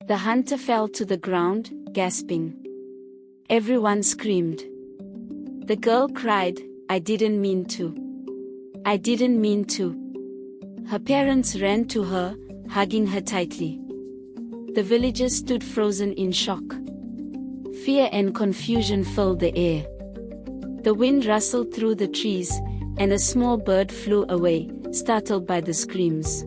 The hunter fell to the ground, gasping. Everyone screamed. The girl cried, "I didn't mean to. I didn't mean to." Her parents ran to her, hugging her tightly. The villagers stood frozen in shock. Fear and confusion filled the air. The wind rustled through the trees, and a small bird flew away, startled by the screams.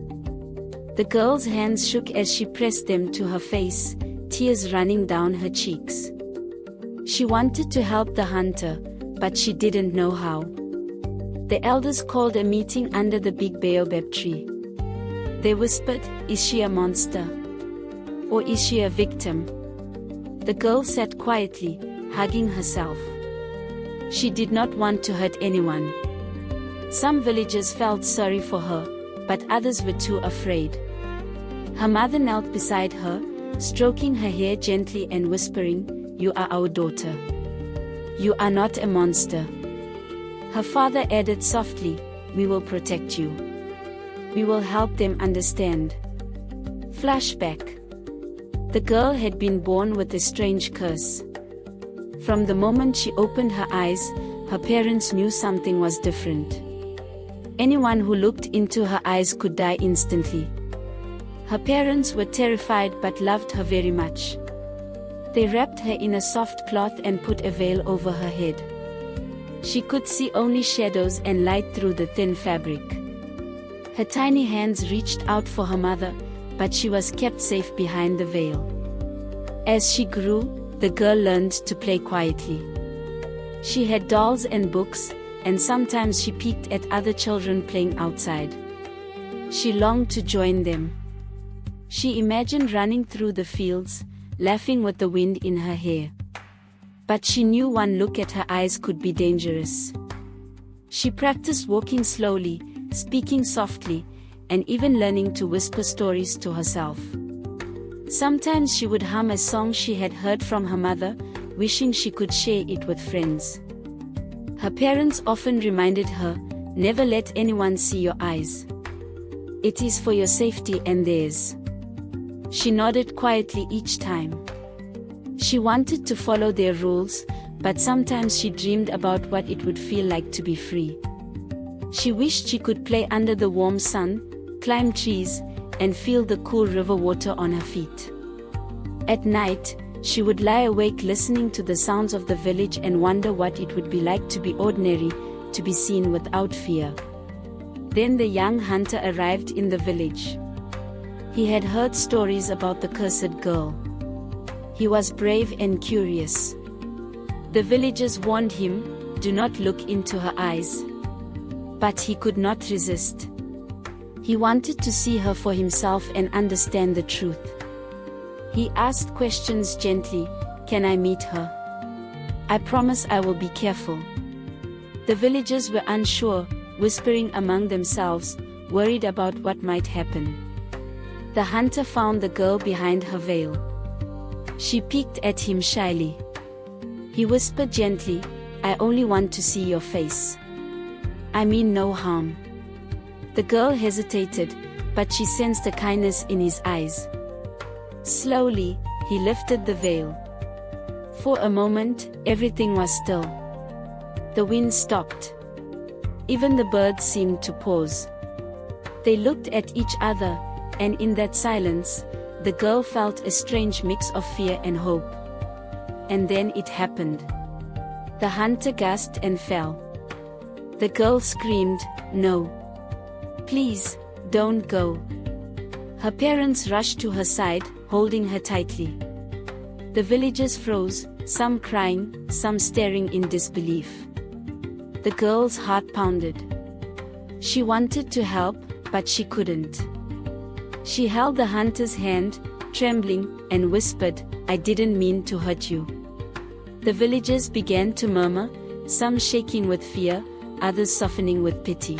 The girl's hands shook as she pressed them to her face, tears running down her cheeks. She wanted to help the hunter, but she didn't know how. The elders called a meeting under the big baobab tree. They whispered, "Is she a monster? Or is she a victim?" The girl sat quietly, hugging herself. She did not want to hurt anyone. Some villagers felt sorry for her, but others were too afraid. Her mother knelt beside her, stroking her hair gently and whispering, "You are our daughter. You are not a monster." Her father added softly, "We will protect you. We will help them understand." Flashback. The girl had been born with a strange curse. From the moment she opened her eyes, her parents knew something was different. Anyone who looked into her eyes could die instantly. Her parents were terrified but loved her very much. They wrapped her in a soft cloth and put a veil over her head. She could see only shadows and light through the thin fabric. Her tiny hands reached out for her mother, but she was kept safe behind the veil. As she grew, the girl learned to play quietly. She had dolls and books, and sometimes she peeked at other children playing outside. She longed to join them. She imagined running through the fields, laughing with the wind in her hair. But she knew one look at her eyes could be dangerous. She practiced walking slowly, speaking softly, and even learning to whisper stories to herself. Sometimes she would hum a song she had heard from her mother, wishing she could share it with friends. Her parents often reminded her, "Never let anyone see your eyes. It is for your safety and theirs." She nodded quietly each time. She wanted to follow their rules, but sometimes she dreamed about what it would feel like to be free. She wished she could play under the warm sun, climb trees, and feel the cool river water on her feet. At night, she would lie awake listening to the sounds of the village and wonder what it would be like to be ordinary, to be seen without fear. Then the young hunter arrived in the village. He had heard stories about the cursed girl. He was brave and curious. The villagers warned him, "Do not look into her eyes." But he could not resist. He wanted to see her for himself and understand the truth. He asked questions gently, "Can I meet her? I promise I will be careful." The villagers were unsure, whispering among themselves, worried about what might happen. The hunter found the girl behind her veil. She peeked at him shyly. He whispered gently, "I only want to see your face. I mean no harm." The girl hesitated, but she sensed a kindness in his eyes. Slowly, he lifted the veil. For a moment, everything was still. The wind stopped. Even the birds seemed to pause. They looked at each other, and in that silence, the girl felt a strange mix of fear and hope. And then it happened. The hunter gasped and fell. The girl screamed, "No. Please, don't go." Her parents rushed to her side, holding her tightly. The villagers froze, some crying, some staring in disbelief. The girl's heart pounded. She wanted to help, but she couldn't. She held the hunter's hand, trembling, and whispered, "I didn't mean to hurt you." The villagers began to murmur, some shaking with fear, others softening with pity.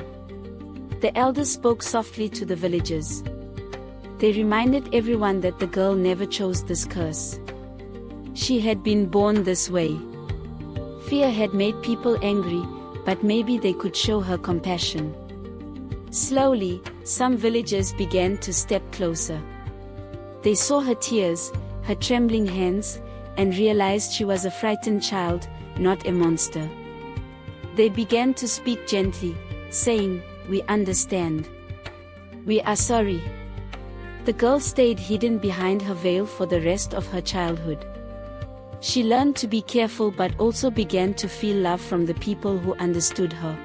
The elders spoke softly to the villagers. They reminded everyone that the girl never chose this curse. She had been born this way. Fear had made people angry, but maybe they could show her compassion. Slowly, some villagers began to step closer. They saw her tears, her trembling hands, and realized she was a frightened child, not a monster. They began to speak gently, saying, "We understand. We are sorry." The girl stayed hidden behind her veil for the rest of her childhood. She learned to be careful but also began to feel love from the people who understood her.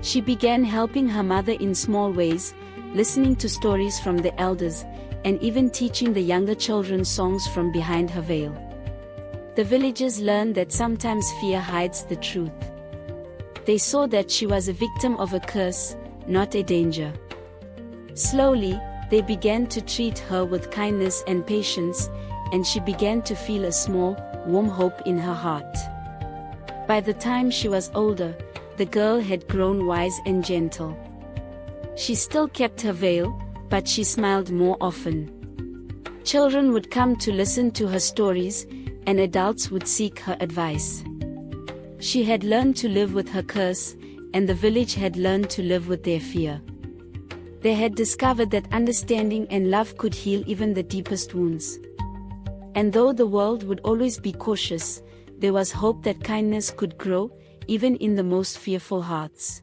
She began helping her mother in small ways, listening to stories from the elders, and even teaching the younger children songs from behind her veil. The villagers learned that sometimes fear hides the truth. They saw that she was a victim of a curse, not a danger. Slowly, they began to treat her with kindness and patience, and she began to feel a small, warm hope in her heart. By the time she was older, the girl had grown wise and gentle. She still kept her veil, but she smiled more often. Children would come to listen to her stories, and adults would seek her advice. She had learned to live with her curse, and the village had learned to live with their fear. They had discovered that understanding and love could heal even the deepest wounds. And though the world would always be cautious, there was hope that kindness could grow, even in the most fearful hearts.